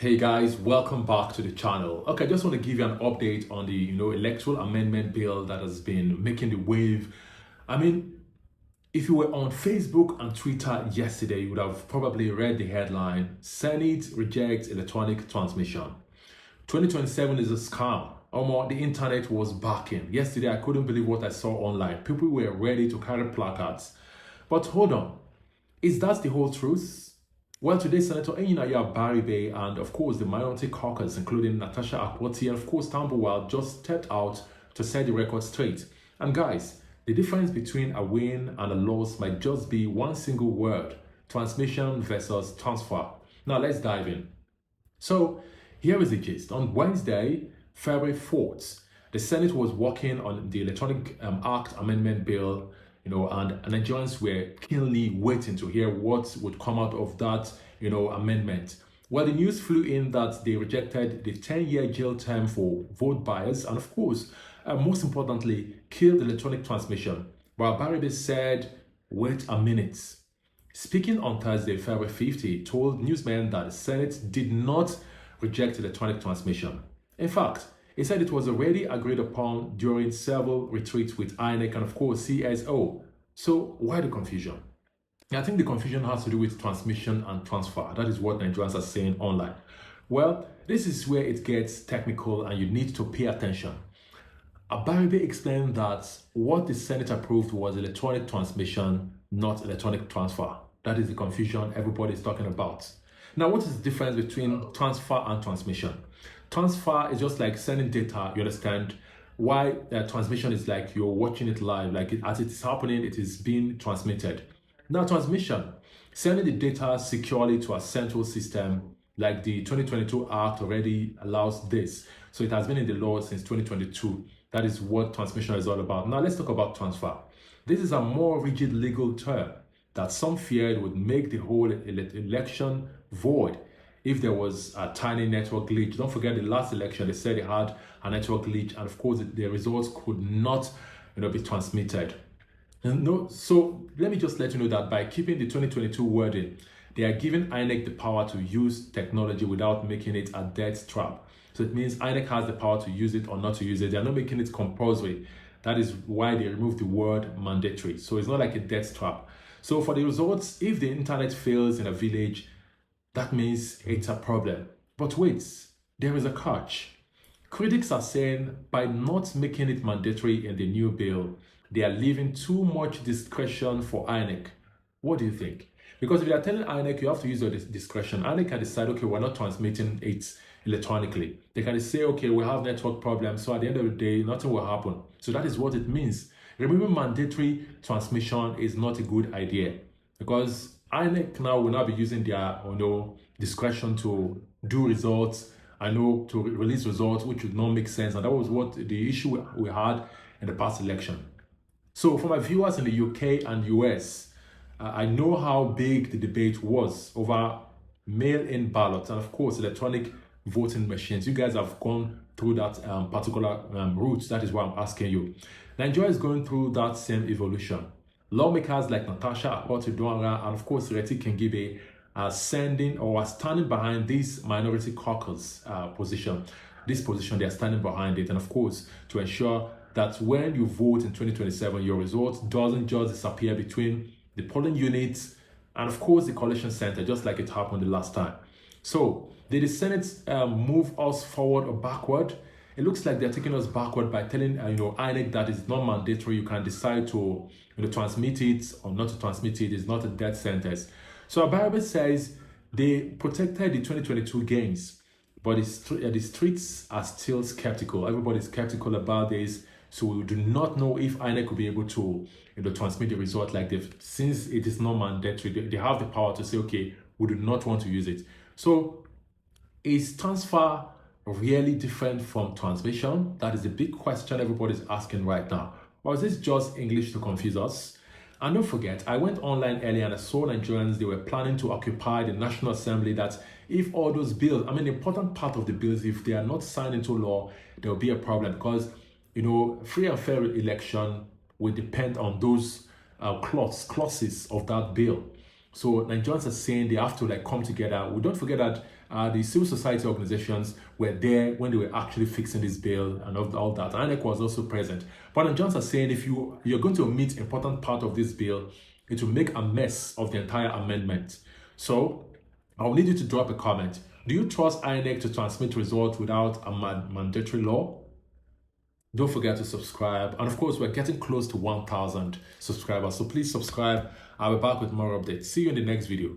Hey guys, welcome back to the channel. Okay, I just want to give you an update on the electoral amendment bill that has been making the wave. I mean, if you were on Facebook and Twitter yesterday, you would have probably read the headline: Senate rejects electronic transmission. 2027 is a scam. The internet was backing. Yesterday, I couldn't believe what I saw online. People were ready to carry placards. But hold on, is that the whole truth? Well, today, Senator Enyinnaya Abaribe and, of course, the Minority Caucus, including Natasha, Akpoti, and, of course, Tambuwal, just stepped out to set the record straight. And, guys, the difference between a win and a loss might just be one single word: transmission versus transfer. Now, let's dive in. So, here is the gist. On Wednesday, February 4th, the Senate was working on the Electronic Act Amendment Bill, and Nigerians were keenly waiting to hear what would come out of that, amendment. Well, the news flew in that they rejected the 10-year jail term for vote buyers and, of course, most importantly, killed electronic transmission. But Abaribe said, wait a minute. Speaking on Thursday, February 5th, he told newsmen that the Senate did not reject electronic transmission. In fact, he said it was already agreed upon during several retreats with INEC and, of course, CSO. So why the confusion? I think the confusion has to do with transmission and transfer. That is what Nigerians are saying online. Well, this is where it gets technical and you need to pay attention. Abaribe explained that what the Senate approved was electronic transmission, not electronic transfer. That is the confusion everybody is talking about. Now, what is the difference between transfer and transmission? Transfer is just like sending data, you understand? Why transmission is like you're watching it live, like as it is happening, it is being transmitted. Now, transmission, sending the data securely to a central system, like the 2022 Act already allows this. So it has been in the law since 2022. That is what transmission is all about. Now, let's talk about transfer. This is a more rigid legal term that some feared would make the whole election void if there was a tiny network glitch. Don't forget the last election, they said they had a network glitch, and of course the results could not be transmitted. So let me just let you know that by keeping the 2022 wording, they are giving INEC the power to use technology without making it a death trap. So it means INEC has the power to use it or not to use it. They are not making it compulsory. That is why they removed the word mandatory. So it's not like a death trap. So for the results, if the internet fails in a village, that means it's a problem. But wait, there is a catch. Critics are saying by not making it mandatory in the new bill, they are leaving too much discretion for INEC. What do you think? Because if they are telling INEC you have to use your discretion, INEC can decide, okay, we're not transmitting it electronically. They can say, okay, we have network problems, so at the end of the day, nothing will happen. So that is what it means. Removing mandatory transmission is not a good idea, because INEC now will not be using their discretion to do results, to release results, which would not make sense. And that was what the issue we had in the past election. So for my viewers in the UK and US, I know how big the debate was over mail-in ballots and, of course, electronic voting machines. You guys have gone through that particular route. That is why I'm asking you. Nigeria is going through that same evolution. Lawmakers like Natasha, Akpoti-Uduaghan, and of course Reti Kengibe are standing behind this Minority Caucus position. This position, they are standing behind it, and of course to ensure that when you vote in 2027, your results doesn't just disappear between the polling units and of course the collation center, just like it happened the last time. So did the Senate move us forward or backward? It looks like they're taking us backward by telling INEC that it's not mandatory. You can decide to transmit it or not to transmit it. It's not a death sentence. So Abaribe says they protected the 2022 gains, but the streets are still skeptical. Everybody's skeptical about this. So we do not know if INEC will be able to transmit the result like this. Since it is not mandatory, they have the power to say, okay, we do not want to use it. So is transfer really different from transmission? That is the big question everybody's asking right now. Or is this just English to confuse us? And don't forget, I went online earlier and I saw Nigerians, they were planning to occupy the National Assembly, that if all those bills, the important part of the bills, if they are not signed into law, there will be a problem, because, free and fair election will depend on those clauses of that bill. So Nigerians are saying they have to come together. We don't forget that the civil society organizations were there when they were actually fixing this bill and all that. INEC was also present. But Nigerians are saying if you're going to omit important part of this bill, it will make a mess of the entire amendment. So I will need you to drop a comment. Do you trust INEC to transmit results without a mandatory law? Don't forget to subscribe. And of course, we're getting close to 1,000 subscribers. So please subscribe. I'll be back with more updates. See you in the next video.